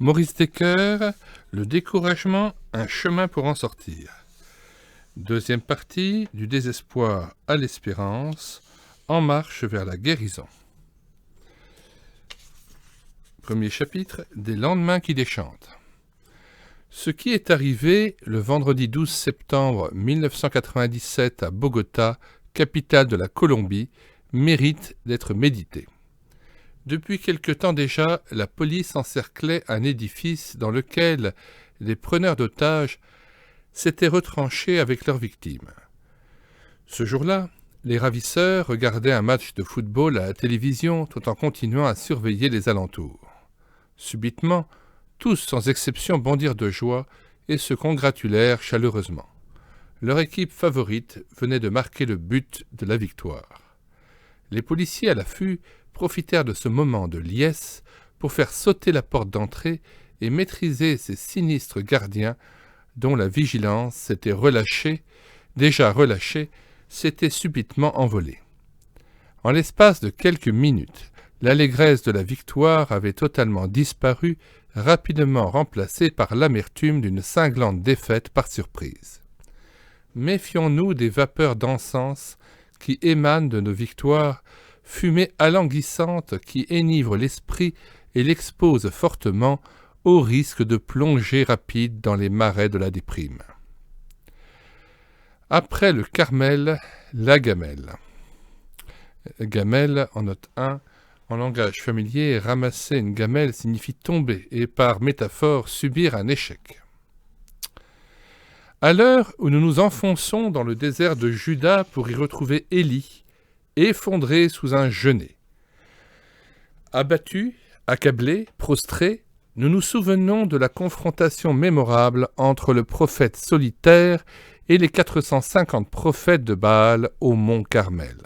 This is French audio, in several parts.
Maurice Decker, le découragement, un chemin pour en sortir. Deuxième partie, du désespoir à l'espérance, en marche vers la guérison. Premier chapitre, des lendemains qui déchantent. Ce qui est arrivé le vendredi 12 septembre 1997 à Bogota, capitale de la Colombie, mérite d'être médité. Depuis quelque temps déjà, la police encerclait un édifice dans lequel les preneurs d'otages s'étaient retranchés avec leurs victimes. Ce jour-là, les ravisseurs regardaient un match de football à la télévision tout en continuant à surveiller les alentours. Subitement, tous sans exception bondirent de joie et se congratulèrent chaleureusement. Leur équipe favorite venait de marquer le but de la victoire. Les policiers à l'affût profitèrent de ce moment de liesse pour faire sauter la porte d'entrée et maîtriser ces sinistres gardiens dont la vigilance déjà relâchée, s'était subitement envolée. En l'espace de quelques minutes, l'allégresse de la victoire avait totalement disparu, rapidement remplacée par l'amertume d'une cinglante défaite par surprise. Méfions-nous des vapeurs d'encens qui émanent de nos victoires, fumée alanguissante qui enivre l'esprit et l'expose fortement au risque de plonger rapide dans les marais de la déprime. Après le Carmel, la gamelle. Gamelle, en note 1, en langage familier, ramasser une gamelle signifie tomber et par métaphore subir un échec. À l'heure où nous nous enfonçons dans le désert de Juda pour y retrouver Élie, effondré sous un genêt. Abattus, accablés, prostrés, nous nous souvenons de la confrontation mémorable entre le prophète solitaire et les 450 prophètes de Baal au mont Carmel.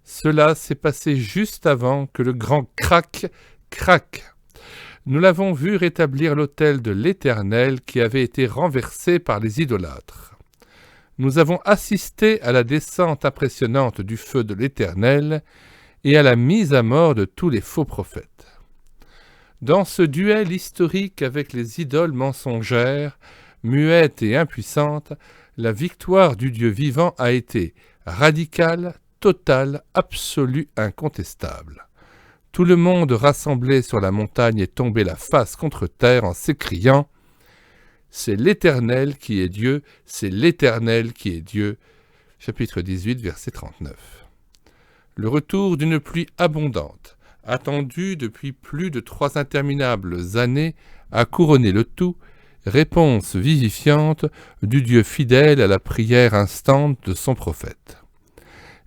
Cela s'est passé juste avant que le grand craque. Nous l'avons vu rétablir l'autel de l'Éternel qui avait été renversé par les idolâtres. Nous avons assisté à la descente impressionnante du feu de l'Éternel et à la mise à mort de tous les faux prophètes. Dans ce duel historique avec les idoles mensongères, muettes et impuissantes, la victoire du Dieu vivant a été radicale, totale, absolue, incontestable. Tout le monde rassemblé sur la montagne est tombé la face contre terre en s'écriant « C'est l'Éternel qui est Dieu, c'est l'Éternel qui est Dieu » chapitre 18, verset 39. Le retour d'une pluie abondante, attendue depuis plus de 3 interminables années, a couronné le tout, réponse vivifiante du Dieu fidèle à la prière instante de son prophète.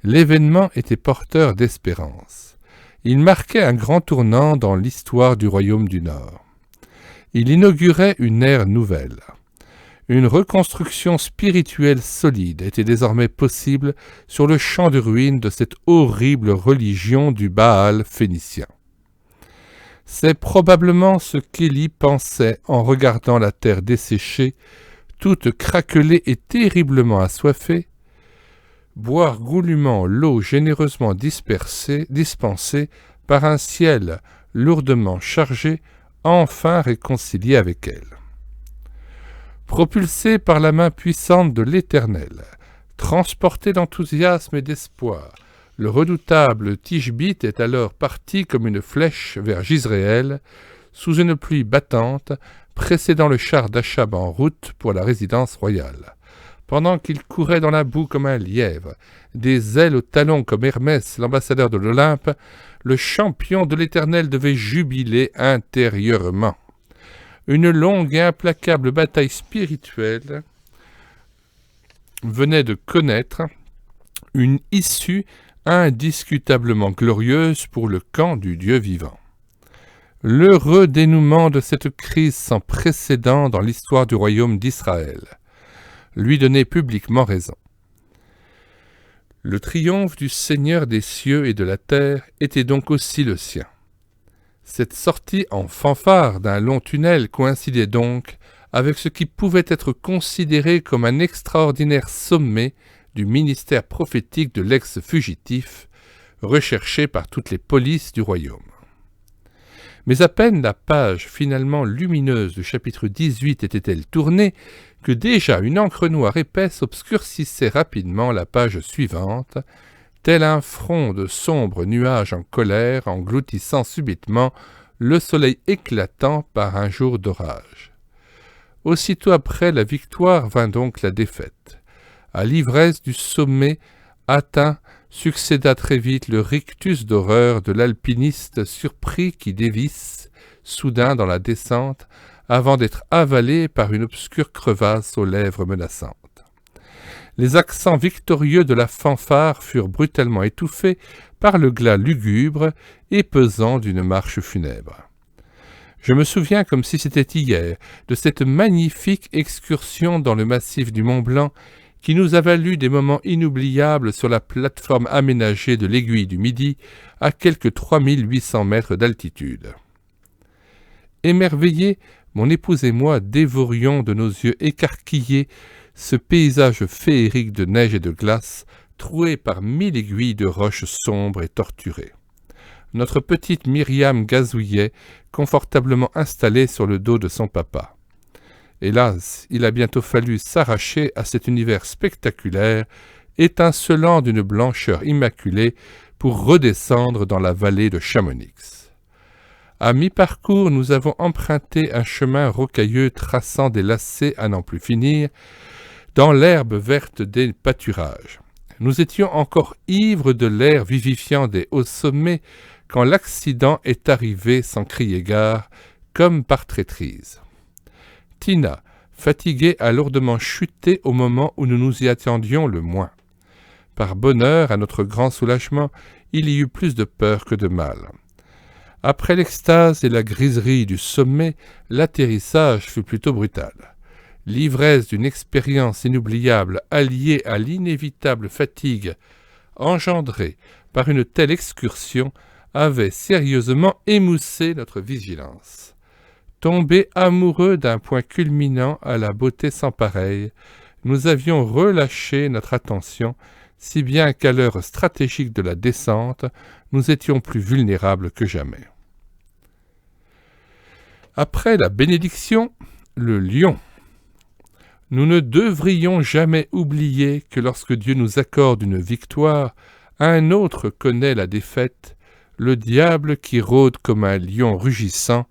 L'événement était porteur d'espérance. Il marquait un grand tournant dans l'histoire du royaume du Nord. Il inaugurait une ère nouvelle. Une reconstruction spirituelle solide était désormais possible sur le champ de ruines de cette horrible religion du Baal phénicien. C'est probablement ce qu'Élie pensait en regardant la terre desséchée, toute craquelée et terriblement assoiffée, boire goulûment l'eau généreusement dispensée par un ciel lourdement chargé, enfin réconcilié avec elle. Propulsé par la main puissante de l'Éternel, transporté d'enthousiasme et d'espoir, le redoutable Tishbite est alors parti comme une flèche vers Jizréel, sous une pluie battante, précédant le char d'Achab en route pour la résidence royale. Pendant qu'il courait dans la boue comme un lièvre, des ailes aux talons comme Hermès, l'ambassadeur de l'Olympe, le champion de l'Éternel devait jubiler intérieurement. Une longue et implacable bataille spirituelle venait de connaître une issue indiscutablement glorieuse pour le camp du Dieu vivant. L'heureux dénouement de cette crise sans précédent dans l'histoire du royaume d'Israël lui donnait publiquement raison. Le triomphe du Seigneur des cieux et de la terre était donc aussi le sien. Cette sortie en fanfare d'un long tunnel coïncidait donc avec ce qui pouvait être considéré comme un extraordinaire sommet du ministère prophétique de l'ex-fugitif, recherché par toutes les polices du royaume. Mais à peine la page finalement lumineuse du chapitre 18 était-elle tournée, que déjà une encre noire épaisse obscurcissait rapidement la page suivante, tel un front de sombres nuages en colère engloutissant subitement le soleil éclatant par un jour d'orage. Aussitôt après la victoire vint donc la défaite. À l'ivresse du sommet atteint succéda très vite le rictus d'horreur de l'alpiniste surpris qui dévisse, soudain dans la descente, avant d'être avalé par une obscure crevasse aux lèvres menaçantes. Les accents victorieux de la fanfare furent brutalement étouffés par le glas lugubre et pesant d'une marche funèbre. Je me souviens comme si c'était hier de cette magnifique excursion dans le massif du Mont-Blanc qui nous a valu des moments inoubliables sur la plateforme aménagée de l'Aiguille du Midi à quelques 3800 mètres d'altitude. Émerveillés, mon épouse et moi dévorions de nos yeux écarquillés ce paysage féerique de neige et de glace, troué par 1000 aiguilles de roches sombres et torturées. Notre petite Myriam gazouillait, confortablement installée sur le dos de son papa. Hélas, il a bientôt fallu s'arracher à cet univers spectaculaire, étincelant d'une blancheur immaculée, pour redescendre dans la vallée de Chamonix. À mi-parcours, nous avons emprunté un chemin rocailleux traçant des lacets à n'en plus finir, dans l'herbe verte des pâturages. Nous étions encore ivres de l'air vivifiant des hauts sommets quand l'accident est arrivé sans crier gare, comme par traîtrise. Tina, fatiguée, a lourdement chuté au moment où nous nous y attendions le moins. Par bonheur, à notre grand soulagement, il y eut plus de peur que de mal. Après l'extase et la griserie du sommet, l'atterrissage fut plutôt brutal. L'ivresse d'une expérience inoubliable alliée à l'inévitable fatigue engendrée par une telle excursion avait sérieusement émoussé notre vigilance. Tombés amoureux d'un point culminant à la beauté sans pareille, nous avions relâché notre attention, si bien qu'à l'heure stratégique de la descente, nous étions plus vulnérables que jamais. Après la bénédiction, le lion. Nous ne devrions jamais oublier que lorsque Dieu nous accorde une victoire, un autre connaît la défaite, le diable qui rôde comme un lion rugissant,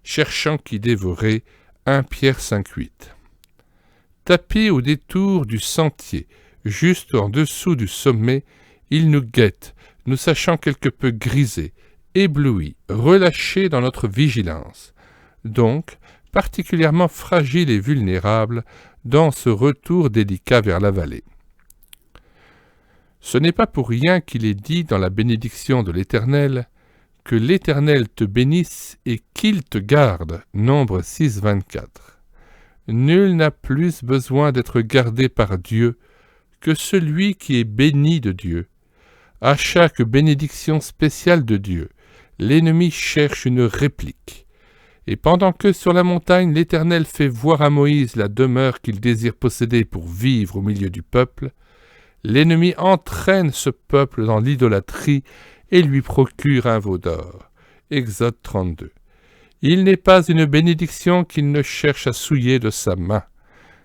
cherchant qui dévorer, 1 Pierre 5,8. Tapis au détour du sentier, juste en dessous du sommet, il nous guette, nous sachant quelque peu grisés, éblouis, relâchés dans notre vigilance, donc particulièrement fragiles et vulnérables dans ce retour délicat vers la vallée. Ce n'est pas pour rien qu'il est dit dans la bénédiction de l'Éternel que l'Éternel te bénisse et qu'il te garde. Nombre 6, 24. Nul n'a plus besoin d'être gardé par Dieu que celui qui est béni de Dieu. À chaque bénédiction spéciale de Dieu, l'ennemi cherche une réplique. Et pendant que sur la montagne l'Éternel fait voir à Moïse la demeure qu'il désire posséder pour vivre au milieu du peuple, l'ennemi entraîne ce peuple dans l'idolâtrie et lui procure un veau d'or. Exode 32. Il n'est pas une bénédiction qu'il ne cherche à souiller de sa main.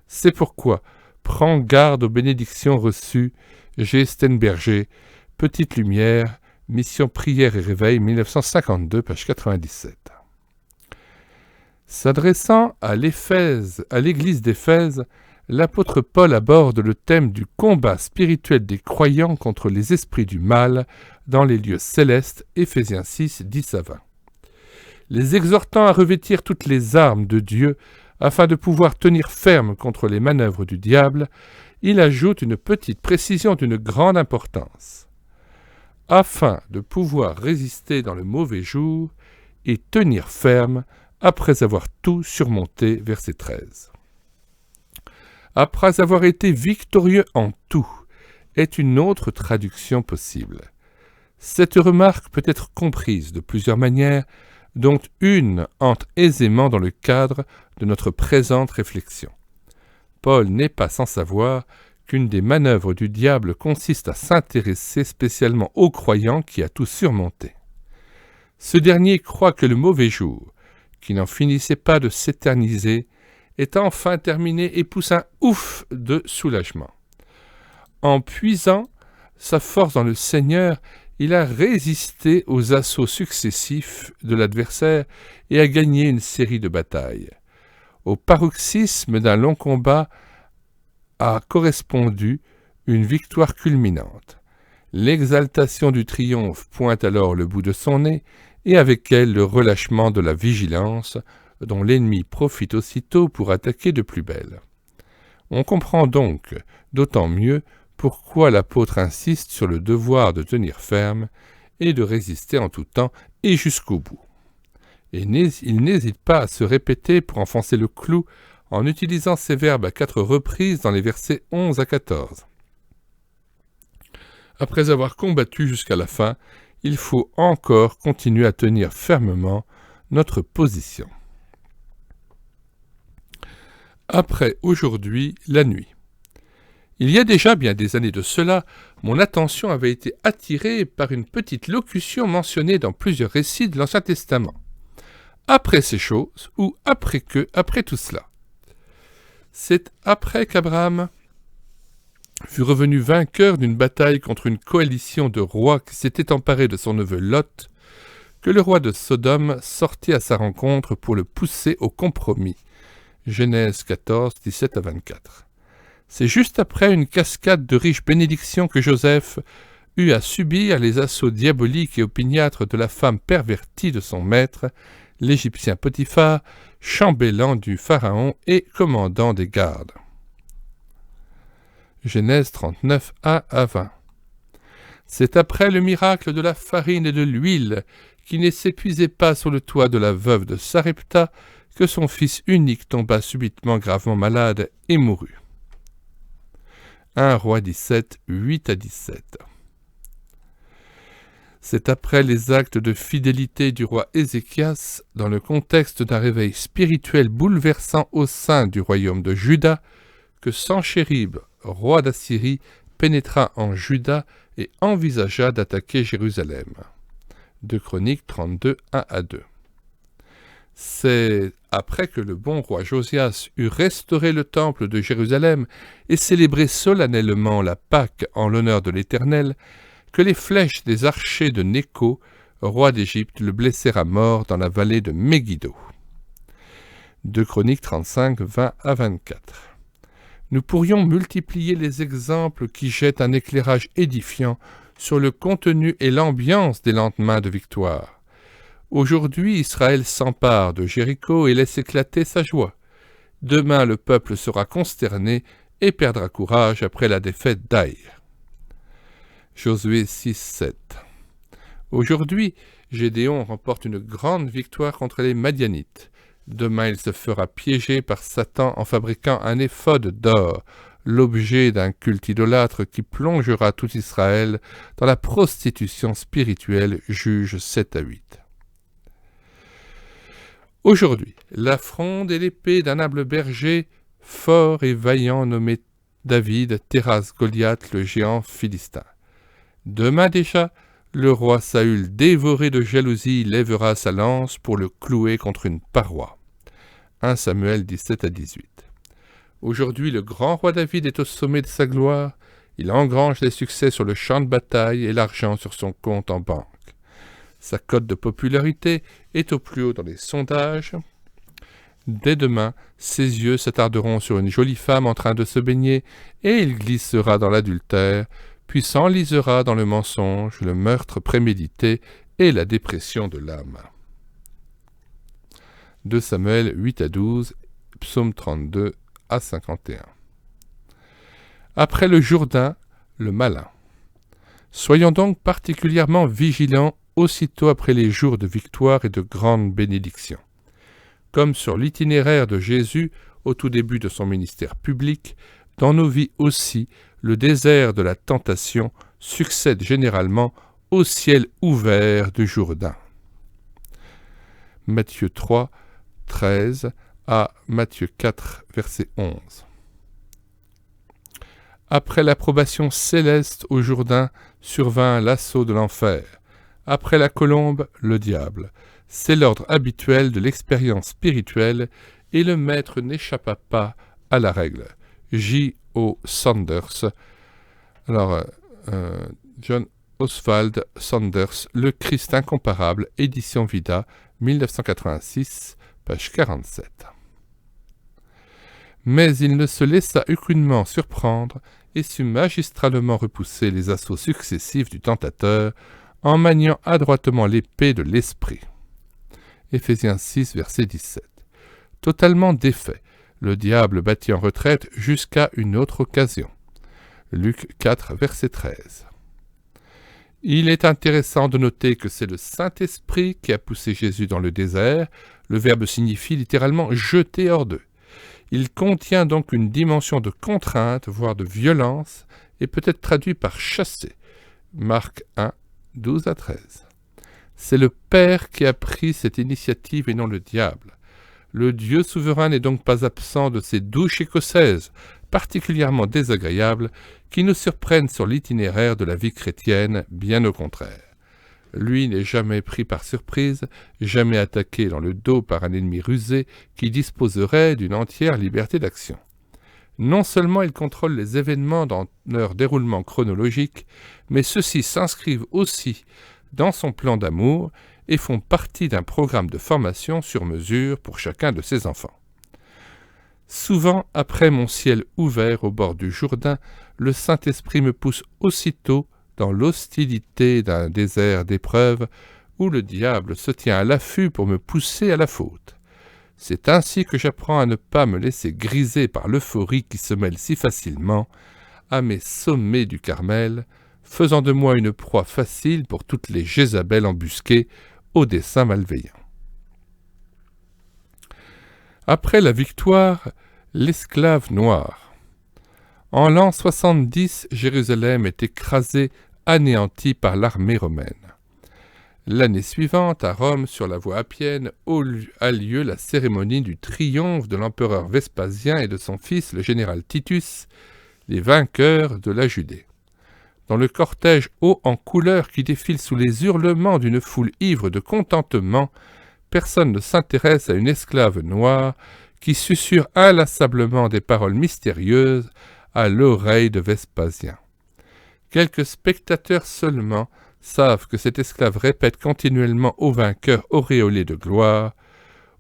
C'est pourquoi, prends garde aux bénédictions reçues. G. Steenberger, Petite Lumière, Mission Prière et Réveil, 1952, page 97. S'adressant à l'église d'Éphèse, l'apôtre Paul aborde le thème du combat spirituel des croyants contre les esprits du mal dans les lieux célestes, Éphésiens 6, 10 à 20. Les exhortant à revêtir toutes les armes de Dieu afin de pouvoir tenir ferme contre les manœuvres du diable, il ajoute une petite précision d'une grande importance. Afin de pouvoir résister dans le mauvais jour et tenir ferme après avoir tout surmonté, verset 13. Après avoir été victorieux en tout, est une autre traduction possible. Cette remarque peut être comprise de plusieurs manières, dont une entre aisément dans le cadre de notre présente réflexion. Paul n'est pas sans savoir qu'une des manœuvres du diable consiste à s'intéresser spécialement au croyant qui a tout surmonté. Ce dernier croit que le mauvais jour, qui n'en finissait pas de s'éterniser, est enfin terminé et pousse un ouf de soulagement. En puisant sa force dans le Seigneur, il a résisté aux assauts successifs de l'adversaire et a gagné une série de batailles. Au paroxysme d'un long combat a correspondu une victoire culminante. L'exaltation du triomphe pointe alors le bout de son nez, et avec elle le relâchement de la vigilance, dont l'ennemi profite aussitôt pour attaquer de plus belle. On comprend donc d'autant mieux pourquoi l'apôtre insiste sur le devoir de tenir ferme et de résister en tout temps et jusqu'au bout. Et il n'hésite pas à se répéter pour enfoncer le clou en utilisant ces verbes à 4 reprises dans les versets 11 à 14. Après avoir combattu jusqu'à la fin, il faut encore continuer à tenir fermement notre position. Après aujourd'hui, la nuit. Il y a déjà bien des années de cela, mon attention avait été attirée par une petite locution mentionnée dans plusieurs récits de l'Ancien Testament. Après ces choses, ou après tout cela. C'est après qu'Abraham fut revenu vainqueur d'une bataille contre une coalition de rois qui s'était emparée de son neveu Lot, que le roi de Sodome sortit à sa rencontre pour le pousser au compromis. Genèse 14, 17 à 24. C'est juste après une cascade de riches bénédictions que Joseph eut à subir les assauts diaboliques et opiniâtres de la femme pervertie de son maître, l'Égyptien Potiphar, chambellan du Pharaon et commandant des gardes. Genèse 39, 1 à 20. C'est après le miracle de la farine et de l'huile qui ne s'épuisait pas sur le toit de la veuve de Sarepta que son fils unique tomba subitement gravement malade et mourut. 1 Roi 17, 8 à 17. C'est après les actes de fidélité du roi Ézéchias, dans le contexte d'un réveil spirituel bouleversant au sein du royaume de Juda, que Sanchérib, roi d'Assyrie, pénétra en Juda et envisagea d'attaquer Jérusalem. 2 Chroniques 32, 1 à 2. C'est après que le bon roi Josias eut restauré le temple de Jérusalem et célébré solennellement la Pâque en l'honneur de l'Éternel, que les flèches des archers de Nécho, roi d'Égypte, le blessèrent à mort dans la vallée de Megiddo. 2 Chroniques 35, 20 à 24. Nous pourrions multiplier les exemples qui jettent un éclairage édifiant sur le contenu et l'ambiance des lendemains de victoire. Aujourd'hui, Israël s'empare de Jéricho et laisse éclater sa joie. Demain, le peuple sera consterné et perdra courage après la défaite d'Aï. Josué 6, 7. Aujourd'hui, Gédéon remporte une grande victoire contre les Madianites. Demain, il se fera piéger par Satan en fabriquant un éphod d'or, l'objet d'un culte idolâtre qui plongera tout Israël dans la prostitution spirituelle. Juges 7 à 8. Aujourd'hui, la fronde et l'épée d'un humble berger, fort et vaillant nommé David, terrasse Goliath, le géant philistin. Demain déjà, le roi Saül, dévoré de jalousie, lèvera sa lance pour le clouer contre une paroi. 1 Samuel 17 à 18. Aujourd'hui, le grand roi David est au sommet de sa gloire. Il engrange les succès sur le champ de bataille et l'argent sur son compte en banque. Sa cote de popularité est au plus haut dans les sondages. Dès demain, ses yeux s'attarderont sur une jolie femme en train de se baigner et il glissera dans l'adultère, puis s'enlisera dans le mensonge, le meurtre prémédité et la dépression de l'âme. 2 Samuel 8 à 12, Psaume 32 à 51. Après le Jourdain, le malin. Soyons donc particulièrement vigilants aussitôt après les jours de victoire et de grande bénédiction. Comme sur l'itinéraire de Jésus au tout début de son ministère public, dans nos vies aussi, le désert de la tentation succède généralement au ciel ouvert du Jourdain. Matthieu 3, 13 à Matthieu 4, verset 11. Après l'approbation céleste au Jourdain survint l'assaut de l'enfer. Après la colombe, le diable. C'est l'ordre habituel de l'expérience spirituelle et le maître n'échappa pas à la règle. J.O. Saunders. Alors, John Oswald Saunders, Le Christ incomparable, édition Vida, 1986, page 47. Mais il ne se laissa aucunement surprendre et sut magistralement repousser les assauts successifs du tentateur en maniant adroitement l'épée de l'esprit. Éphésiens 6, verset 17. Totalement défait, le diable battit en retraite jusqu'à une autre occasion. Luc 4, verset 13. Il est intéressant de noter que c'est le Saint-Esprit qui a poussé Jésus dans le désert. Le verbe signifie littéralement « jeter hors d'eux ». Il contient donc une dimension de contrainte, voire de violence, et peut être traduit par « chasser ». Marc 1, 12 à 13. C'est le Père qui a pris cette initiative et non le diable. Le Dieu souverain n'est donc pas absent de ces douches écossaises, particulièrement désagréables, qui nous surprennent sur l'itinéraire de la vie chrétienne, bien au contraire. Lui n'est jamais pris par surprise, jamais attaqué dans le dos par un ennemi rusé qui disposerait d'une entière liberté d'action. Non seulement il contrôle les événements dans leur déroulement chronologique, mais ceux-ci s'inscrivent aussi dans son plan d'amour et font partie d'un programme de formation sur mesure pour chacun de ses enfants. Souvent, après mon ciel ouvert au bord du Jourdain, le Saint-Esprit me pousse aussitôt dans l'hostilité d'un désert d'épreuves où le diable se tient à l'affût pour me pousser à la faute. C'est ainsi que j'apprends à ne pas me laisser griser par l'euphorie qui se mêle si facilement à mes sommets du Carmel, faisant de moi une proie facile pour toutes les Jézabel embusquées au dessein malveillant. Après la victoire, l'esclave noir. En l'an 70, Jérusalem est écrasée, anéantie par l'armée romaine. L'année suivante, à Rome, sur la voie appienne, a lieu la cérémonie du triomphe de l'empereur Vespasien et de son fils, le général Titus, les vainqueurs de la Judée. Dans le cortège haut en couleur qui défile sous les hurlements d'une foule ivre de contentement, personne ne s'intéresse à une esclave noire qui susurre inlassablement des paroles mystérieuses à l'oreille de Vespasien. Quelques spectateurs seulement savent que cet esclave répète continuellement au vainqueur auréolé de gloire,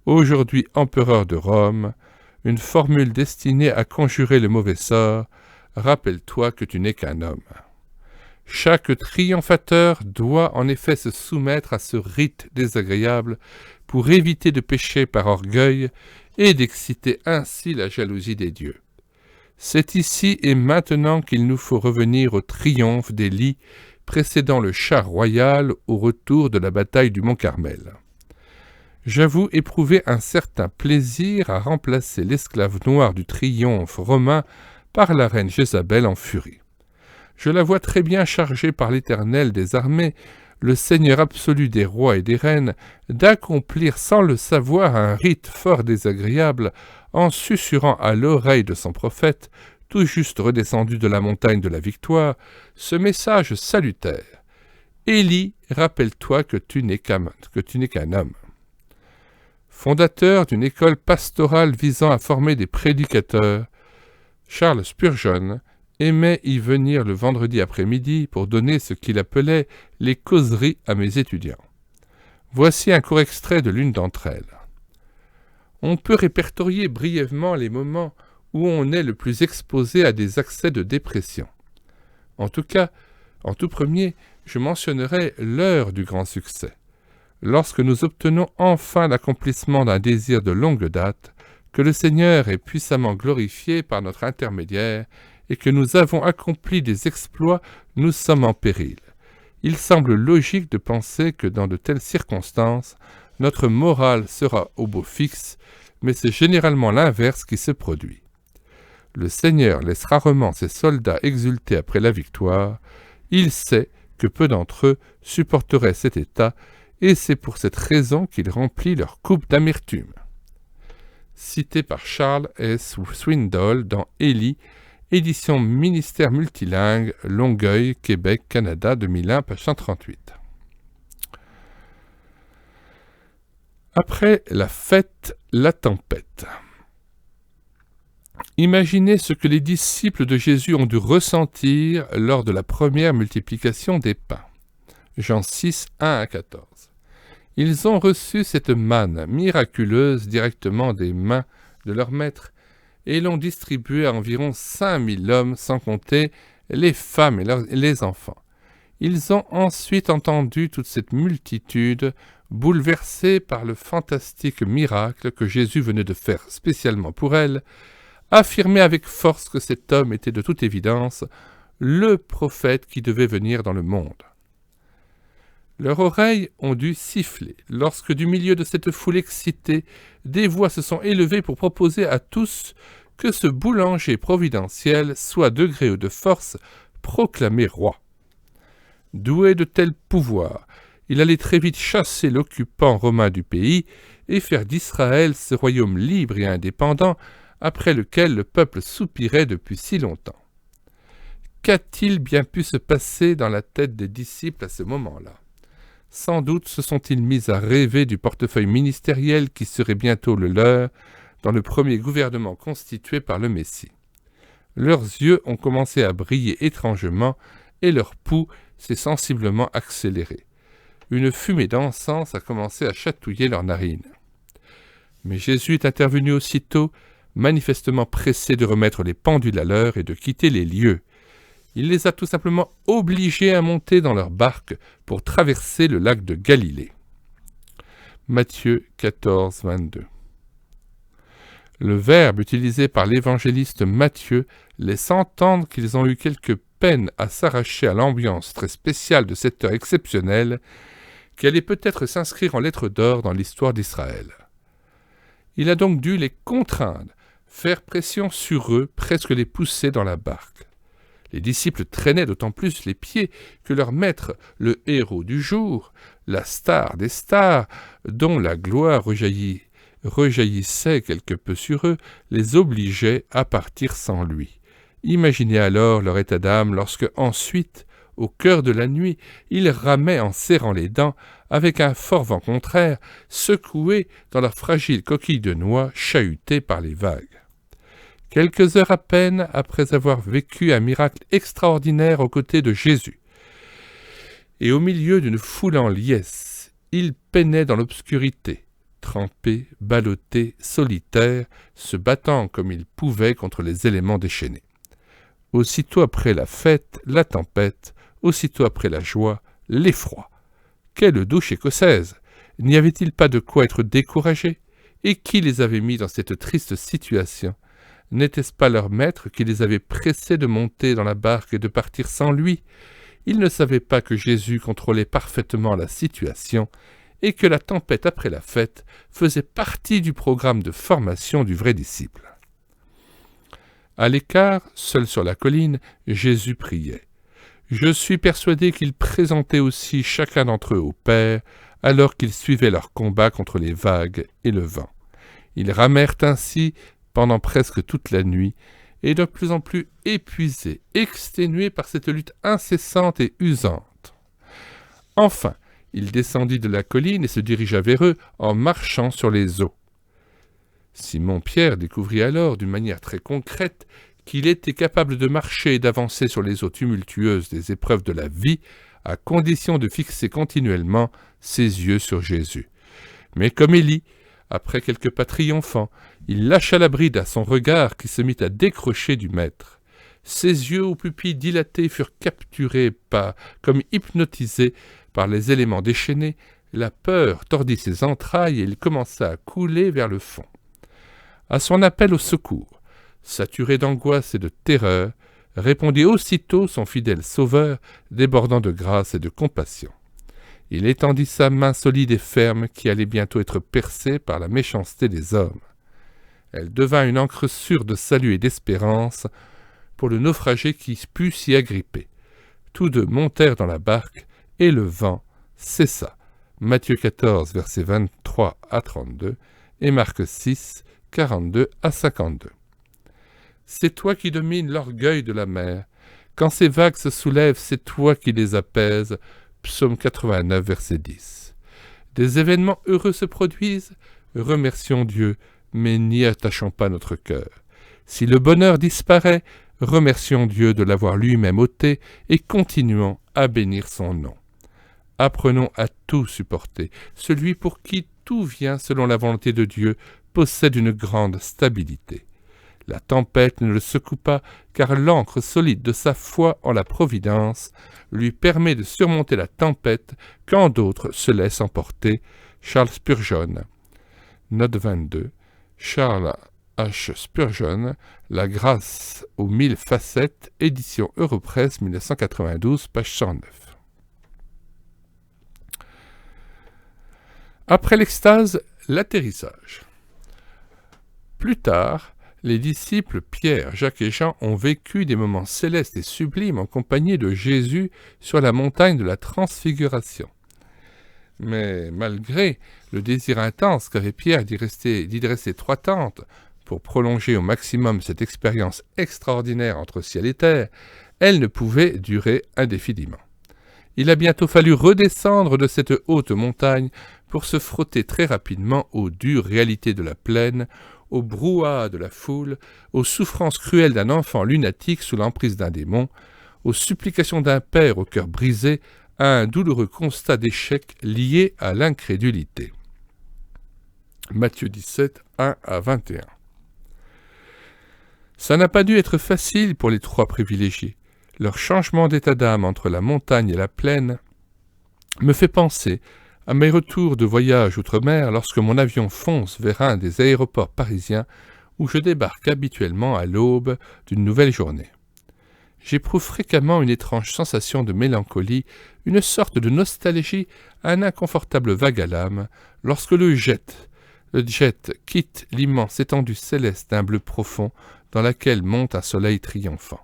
aujourd'hui empereur de Rome, une formule destinée à conjurer le mauvais sort, rappelle-toi que tu n'es qu'un homme. Chaque triomphateur doit en effet se soumettre à ce rite désagréable pour éviter de pécher par orgueil et d'exciter ainsi la jalousie des dieux. C'est ici et maintenant qu'il nous faut revenir au triomphe d'Élie précédant le char royal au retour de la bataille du Mont Carmel. J'avoue éprouver un certain plaisir à remplacer l'esclave noir du triomphe romain par la reine Jézabel en furie. Je la vois très bien chargée par l'Éternel des armées, le Seigneur absolu des rois et des reines, d'accomplir sans le savoir un rite fort désagréable en susurrant à l'oreille de son prophète, tout juste redescendu de la montagne de la victoire, ce message salutaire. Élie, rappelle-toi que tu n'es qu'un homme. Fondateur d'une école pastorale visant à former des prédicateurs, Charles Spurgeon aimait y venir le vendredi après-midi pour donner ce qu'il appelait les causeries à mes étudiants. Voici un court extrait de l'une d'entre elles. On peut répertorier brièvement les moments où on est le plus exposé à des accès de dépression. En tout cas, en tout premier, je mentionnerai l'heure du grand succès. Lorsque nous obtenons enfin l'accomplissement d'un désir de longue date, que le Seigneur est puissamment glorifié par notre intermédiaire et que nous avons accompli des exploits, nous sommes en péril. Il semble logique de penser que dans de telles circonstances, notre morale sera au beau fixe, mais c'est généralement l'inverse qui se produit. Le Seigneur laisse rarement ses soldats exulter après la victoire. Il sait que peu d'entre eux supporteraient cet état, et c'est pour cette raison qu'il remplit leur coupe d'amertume. Cité par Charles S. Swindoll dans Élie, édition Ministère multilingue, Longueuil, Québec, Canada, 2001, page 138. Après la fête, la tempête. Imaginez ce que les disciples de Jésus ont dû ressentir lors de la première multiplication des pains. Jean 6, 1 à 14. Ils ont reçu cette manne miraculeuse directement des mains de leur maître et l'ont distribuée à environ 5000 hommes, sans compter les femmes et les enfants. Ils ont ensuite entendu toute cette multitude, bouleversée par le fantastique miracle que Jésus venait de faire spécialement pour elle, affirmer avec force que cet homme était de toute évidence le prophète qui devait venir dans le monde. Leurs oreilles ont dû siffler lorsque du milieu de cette foule excitée, des voix se sont élevées pour proposer à tous que ce boulanger providentiel soit de gré ou de force proclamé roi. Doué de tels pouvoirs, il allait très vite chasser l'occupant romain du pays et faire d'Israël ce royaume libre et indépendant après lequel le peuple soupirait depuis si longtemps. Qu'a-t-il bien pu se passer dans la tête des disciples à ce moment-là ? Sans doute se sont-ils mis à rêver du portefeuille ministériel qui serait bientôt le leur dans le premier gouvernement constitué par le Messie. Leurs yeux ont commencé à briller étrangement et leur pouls s'est sensiblement accéléré. Une fumée d'encens a commencé à chatouiller leurs narines. Mais Jésus est intervenu aussitôt, manifestement pressé de remettre les pendules à l'heure et de quitter les lieux. Il les a tout simplement obligés à monter dans leur barque pour traverser le lac de Galilée. Matthieu 14, 22. Le verbe utilisé par l'évangéliste Matthieu laisse entendre qu'ils ont eu quelque peine à s'arracher à l'ambiance très spéciale de cette heure exceptionnelle qui allait peut-être s'inscrire en lettres d'or dans l'histoire d'Israël. Il a donc dû les contraindre, faire pression sur eux, presque les pousser dans la barque. Les disciples traînaient d'autant plus les pieds que leur maître, le héros du jour, la star des stars, dont la gloire rejaillissait quelque peu sur eux, les obligeait à partir sans lui. Imaginez alors leur état d'âme lorsque, ensuite, au cœur de la nuit, ils ramaient en serrant les dents, avec un fort vent contraire, secoués dans leur fragile coquille de noix chahutée par les vagues. Quelques heures à peine après avoir vécu un miracle extraordinaire aux côtés de Jésus, et au milieu d'une foule en liesse, ils peinaient dans l'obscurité, trempés, ballottés, solitaires, se battant comme ils pouvaient contre les éléments déchaînés. Aussitôt après la fête, la tempête, aussitôt après la joie, l'effroi. Quelle douche écossaise! N'y avait-il pas de quoi être découragé? Et qui les avait mis dans cette triste situation? N'était-ce pas leur maître qui les avait pressés de monter dans la barque et de partir sans lui? Ils ne savaient pas que Jésus contrôlait parfaitement la situation et que la tempête après la fête faisait partie du programme de formation du vrai disciple. À l'écart, seul sur la colline, Jésus priait. Je suis persuadé qu'il présentait aussi chacun d'entre eux au Père, alors qu'ils suivaient leur combat contre les vagues et le vent. Ils ramèrent ainsi pendant presque toute la nuit, et de plus en plus épuisés, exténués par cette lutte incessante et usante. Enfin, il descendit de la colline et se dirigea vers eux en marchant sur les eaux. Simon-Pierre découvrit alors, d'une manière très concrète, qu'il était capable de marcher et d'avancer sur les eaux tumultueuses des épreuves de la vie, à condition de fixer continuellement ses yeux sur Jésus. Mais comme Élie, après quelques pas triomphants, il lâcha la bride à son regard qui se mit à décrocher du maître. Ses yeux aux pupilles dilatées furent capturés comme hypnotisés par les éléments déchaînés, la peur tordit ses entrailles et il commença à couler vers le fond. À son appel au secours, saturé d'angoisse et de terreur, répondit aussitôt son fidèle sauveur, débordant de grâce et de compassion. Il étendit sa main solide et ferme qui allait bientôt être percée par la méchanceté des hommes. Elle devint une ancre sûre de salut et d'espérance pour le naufragé qui put s'y agripper. Tous deux montèrent dans la barque et le vent cessa. Matthieu 14, versets 23 à 32 et Marc 6, 42 à 52. C'est toi qui domines l'orgueil de la mer. Quand ces vagues se soulèvent, c'est toi qui les apaises. Psaume 89, verset 10. Des événements heureux se produisent, remercions Dieu, mais n'y attachons pas notre cœur. Si le bonheur disparaît, remercions Dieu de l'avoir lui-même ôté et continuons à bénir son nom. Apprenons à tout supporter. Celui pour qui tout vient selon la volonté de Dieu possède une grande stabilité. La tempête ne le secoue pas, car l'ancre solide de sa foi en la providence lui permet de surmonter la tempête quand d'autres se laissent emporter. Charles Spurgeon. Note 22. Charles H. Spurgeon, La grâce aux 1000 facettes, édition Europresse 1992, page 109. Après l'extase, l'atterrissage. Plus tard, les disciples Pierre, Jacques et Jean ont vécu des moments célestes et sublimes en compagnie de Jésus sur la montagne de la Transfiguration. Mais malgré le désir intense qu'avait Pierre d'y dresser 3 tentes pour prolonger au maximum cette expérience extraordinaire entre ciel et terre, elle ne pouvait durer indéfiniment. Il a bientôt fallu redescendre de cette haute montagne pour se frotter très rapidement aux dures réalités de la plaine, au brouhaha de la foule, aux souffrances cruelles d'un enfant lunatique sous l'emprise d'un démon, aux supplications d'un père au cœur brisé, à un douloureux constat d'échec lié à l'incrédulité. Matthieu 17, 1 à 21. Ça n'a pas dû être facile pour les 3 privilégiés. Leur changement d'état d'âme entre la montagne et la plaine me fait penser à mes retours de voyage outre-mer lorsque mon avion fonce vers un des aéroports parisiens où je débarque habituellement à l'aube d'une nouvelle journée. J'éprouve fréquemment une étrange sensation de mélancolie, une sorte de nostalgie, un inconfortable vague à l'âme, lorsque le jet quitte l'immense étendue céleste d'un bleu profond dans laquelle monte un soleil triomphant.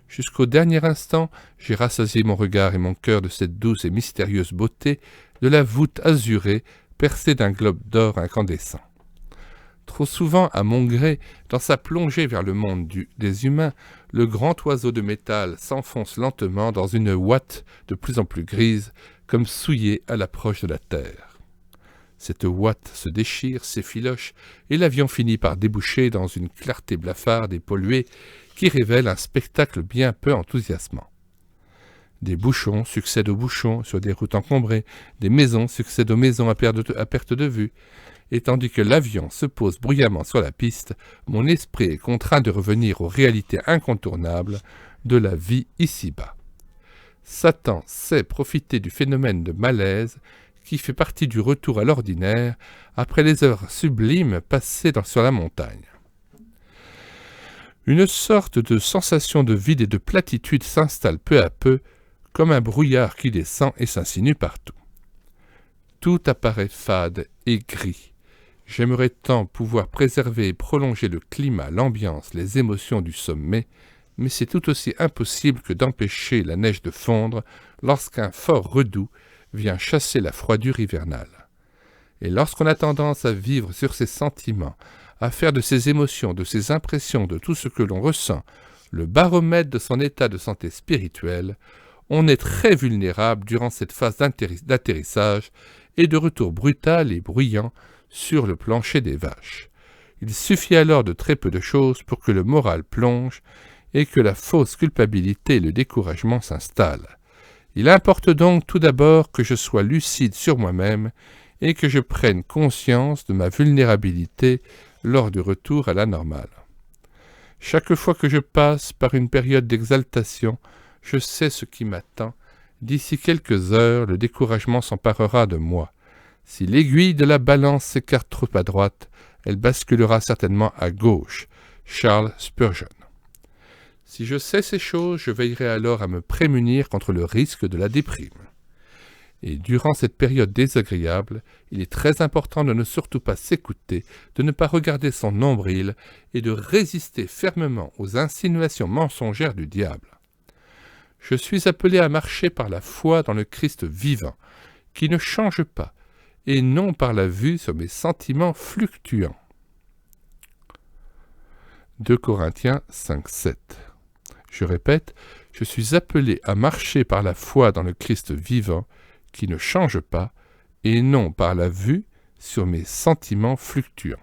Jusqu'au dernier instant, j'ai rassasié mon regard et mon cœur de cette douce et mystérieuse beauté, de la voûte azurée percée d'un globe d'or incandescent. Trop souvent, à mon gré, dans sa plongée vers le monde des humains, le grand oiseau de métal s'enfonce lentement dans une ouate de plus en plus grise, comme souillée à l'approche de la terre. Cette ouate se déchire, s'effiloche, et l'avion finit par déboucher dans une clarté blafarde et polluée qui révèle un spectacle bien peu enthousiasmant. Des bouchons succèdent aux bouchons sur des routes encombrées, des maisons succèdent aux maisons à perte de vue, et tandis que l'avion se pose bruyamment sur la piste, mon esprit est contraint de revenir aux réalités incontournables de la vie ici-bas. Satan sait profiter du phénomène de malaise qui fait partie du retour à l'ordinaire après les heures sublimes passées sur la montagne. Une sorte de sensation de vide et de platitude s'installe peu à peu, comme un brouillard qui descend et s'insinue partout. Tout apparaît fade et gris. J'aimerais tant pouvoir préserver et prolonger le climat, l'ambiance, les émotions du sommet, mais c'est tout aussi impossible que d'empêcher la neige de fondre lorsqu'un fort redout vient chasser la froidure hivernale. Et lorsqu'on a tendance à vivre sur ses sentiments, à faire de ses émotions, de ses impressions, de tout ce que l'on ressent, le baromètre de son état de santé spirituelle, on est très vulnérable durant cette phase d'atterrissage et de retour brutal et bruyant sur le plancher des vaches. Il suffit alors de très peu de choses pour que le moral plonge et que la fausse culpabilité et le découragement s'installent. Il importe donc tout d'abord que je sois lucide sur moi-même et que je prenne conscience de ma vulnérabilité lors du retour à la normale. Chaque fois que je passe par une période d'exaltation, je sais ce qui m'attend. D'ici quelques heures, le découragement s'emparera de moi. Si l'aiguille de la balance s'écarte trop à droite, elle basculera certainement à gauche. Charles Spurgeon. Si je sais ces choses, je veillerai alors à me prémunir contre le risque de la déprime. Et durant cette période désagréable, il est très important de ne surtout pas s'écouter, de ne pas regarder son nombril et de résister fermement aux insinuations mensongères du diable. Je suis appelé à marcher par la foi dans le Christ vivant, qui ne change pas, et non par la vue sur mes sentiments fluctuants. 2 Corinthiens 5:7. Je répète, je suis appelé à marcher par la foi dans le Christ vivant, qui ne change pas, et non par la vue sur mes sentiments fluctuants.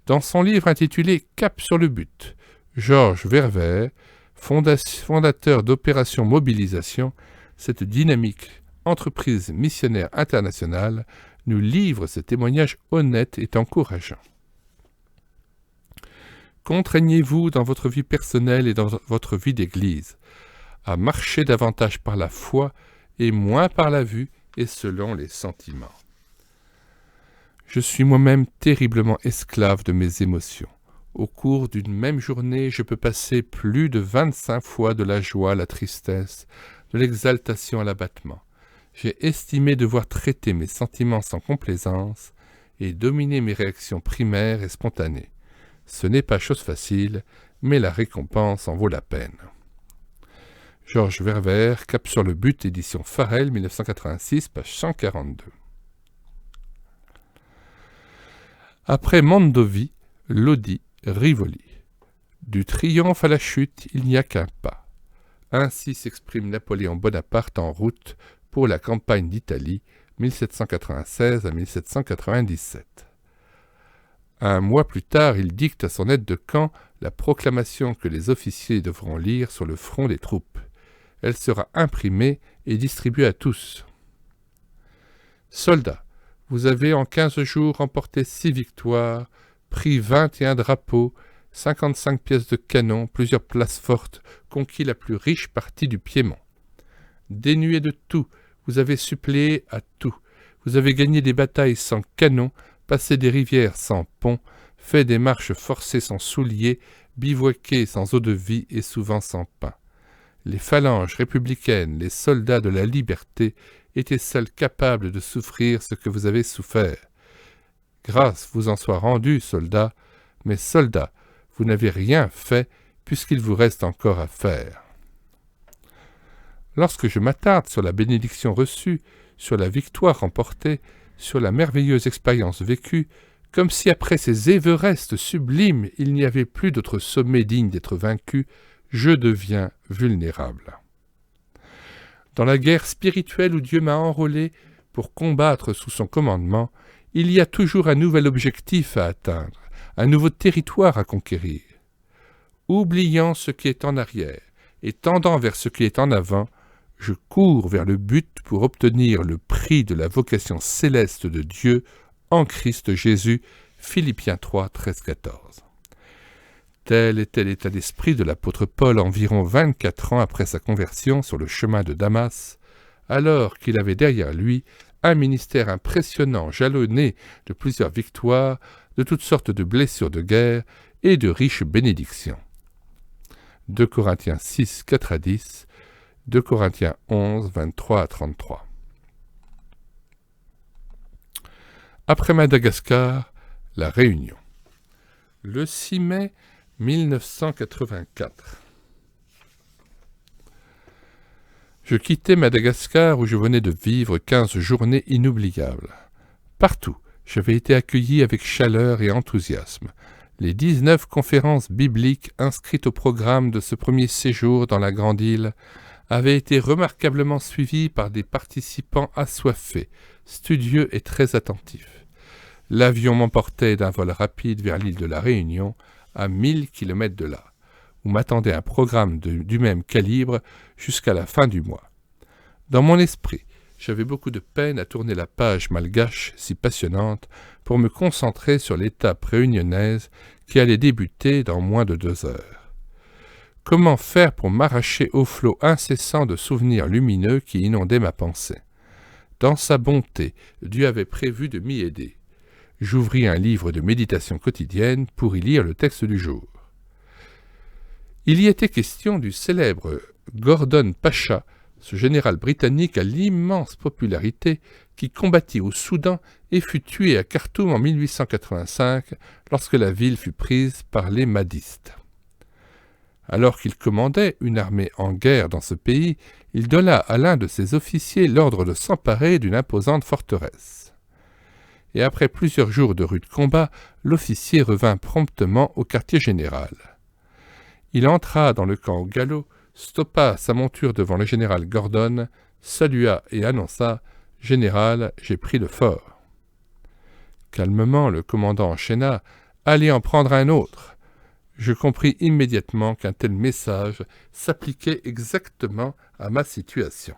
Dans son livre intitulé « Cap sur le but », Georges Verwer, fondateur d'Opération Mobilisation, cette dynamique entreprise missionnaire internationale, nous livre ce témoignage honnête et encourageant. Contraignez-vous dans votre vie personnelle et dans votre vie d'église à marcher davantage par la foi et moins par la vue et selon les sentiments. Je suis moi-même terriblement esclave de mes émotions. Au cours d'une même journée, je peux passer plus de 25 fois de la joie à la tristesse, de l'exaltation à l'abattement. J'ai estimé devoir traiter mes sentiments sans complaisance et dominer mes réactions primaires et spontanées. Ce n'est pas chose facile, mais la récompense en vaut la peine. Georges Verwer, Cap sur le but, édition Farel, 1986, page 142. Après Mondovi, Lodi, Rivoli. Du triomphe à la chute, il n'y a qu'un pas. Ainsi s'exprime Napoléon Bonaparte en route pour la campagne d'Italie, 1796 à 1797. Un mois plus tard, il dicte à son aide de camp la proclamation que les officiers devront lire sur le front des troupes. Elle sera imprimée et distribuée à tous. Soldats, vous avez en 15 jours remporté 6 victoires, pris 21 drapeaux, 55 pièces de canon, plusieurs places fortes, conquis la plus riche partie du Piémont. Dénués de tout, vous avez suppléé à tout. Vous avez gagné des batailles sans canon, passé des rivières sans pont, fait des marches forcées sans souliers, bivouaqué sans eau de vie et souvent sans pain. Les phalanges républicaines, les soldats de la liberté, étaient seuls capables de souffrir ce que vous avez souffert. Grâce vous en soit rendue, soldats, mais soldats, vous n'avez rien fait puisqu'il vous reste encore à faire. Lorsque je m'attarde sur la bénédiction reçue, sur la victoire remportée, sur la merveilleuse expérience vécue, comme si après ces Everests sublimes, il n'y avait plus d'autre sommet digne d'être vaincu, je deviens vulnérable. Dans la guerre spirituelle où Dieu m'a enrôlé pour combattre sous son commandement, il y a toujours un nouvel objectif à atteindre, un nouveau territoire à conquérir. Oubliant ce qui est en arrière et tendant vers ce qui est en avant, je cours vers le but pour obtenir le prix de la vocation céleste de Dieu en Christ Jésus. Philippiens 3, 13-14. Tel était l'état d'esprit de l'apôtre Paul environ 24 ans après sa conversion sur le chemin de Damas, alors qu'il avait derrière lui un ministère impressionnant jalonné de plusieurs victoires, de toutes sortes de blessures de guerre et de riches bénédictions. 2 Corinthiens 6, 4-10, 2 Corinthiens 11, 23-33. Après Madagascar, la Réunion. Le 6 mai 1984. Je quittais Madagascar où je venais de vivre 15 journées inoubliables. Partout, j'avais été accueilli avec chaleur et enthousiasme. Les 19 conférences bibliques inscrites au programme de ce premier séjour dans la Grande Île avaient été remarquablement suivies par des participants assoiffés, studieux et très attentifs. L'avion m'emportait d'un vol rapide vers l'île de la Réunion, à 1000 km de là, où m'attendait un programme du même calibre jusqu'à la fin du mois. Dans mon esprit, j'avais beaucoup de peine à tourner la page malgache si passionnante pour me concentrer sur l'étape réunionnaise qui allait débuter dans moins de 2 heures. Comment faire pour m'arracher au flot incessant de souvenirs lumineux qui inondaient ma pensée? Dans sa bonté, Dieu avait prévu de m'y aider. J'ouvris un livre de méditation quotidienne pour y lire le texte du jour. Il y était question du célèbre Gordon Pacha, ce général britannique à l'immense popularité qui combattit au Soudan et fut tué à Khartoum en 1885 lorsque la ville fut prise par les mahdistes. Alors qu'il commandait une armée en guerre dans ce pays, il donna à l'un de ses officiers l'ordre de s'emparer d'une imposante forteresse. Et après plusieurs jours de rudes combats, l'officier revint promptement au quartier général. Il entra dans le camp au galop, stoppa sa monture devant le général Gordon, salua et annonça Général, j'ai pris le fort. Calmement, le commandant enchaîna. Allez en prendre un autre. Je compris immédiatement qu'un tel message s'appliquait exactement à ma situation.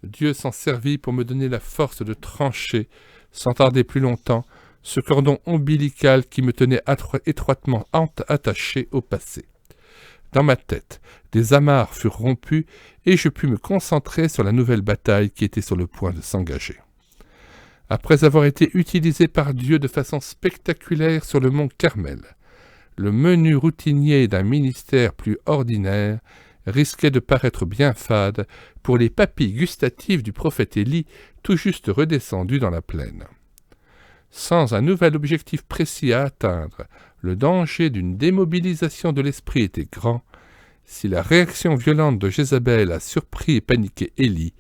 Dieu s'en servit pour me donner la force de trancher, sans tarder plus longtemps, ce cordon ombilical qui me tenait étroitement attaché au passé. Dans ma tête, des amarres furent rompues et je pus me concentrer sur la nouvelle bataille qui était sur le point de s'engager. Après avoir été utilisé par Dieu de façon spectaculaire sur le mont Carmel, le menu routinier d'un ministère plus ordinaire risquait de paraître bien fade pour les papilles gustatives du prophète Élie tout juste redescendu dans la plaine. Sans un nouvel objectif précis à atteindre, le danger d'une démobilisation de l'esprit était grand. Si la réaction violente de Jézabel a surpris et paniqué Élie,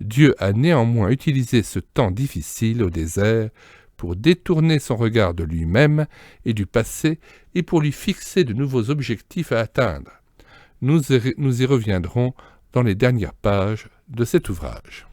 Dieu a néanmoins utilisé ce temps difficile au désert pour détourner son regard de lui-même et du passé et pour lui fixer de nouveaux objectifs à atteindre. Nous y reviendrons dans les dernières pages de cet ouvrage.